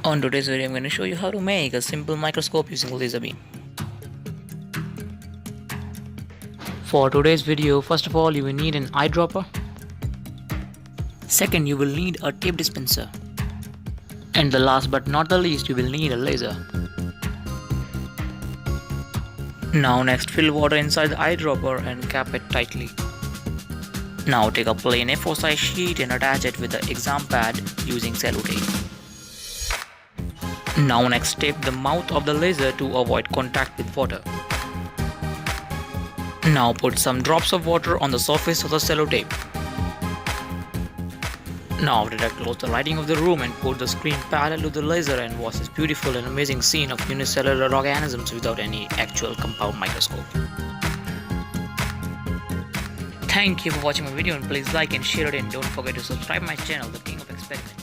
On today's video, I'm going to show you how to make a simple microscope using laser beam. For today's video, first of all, you will need an eyedropper. Second, you will need a tape dispenser. And the last but not the least, you will need a laser. Now next, fill water inside the eyedropper and cap it tightly. Now take a plain A4 size sheet and attach it with the exam pad using cello tape. Now next, tape the mouth of the laser to avoid contact with water. Now put some drops of water on the surface of the cello tape. Now after that, close the lighting of the room and put the screen parallel to the laser and watch this beautiful and amazing scene of unicellular organisms without any actual compound microscope. Thank you for watching my video, and please like and share it, and don't forget to subscribe my channel, The King of Experiments.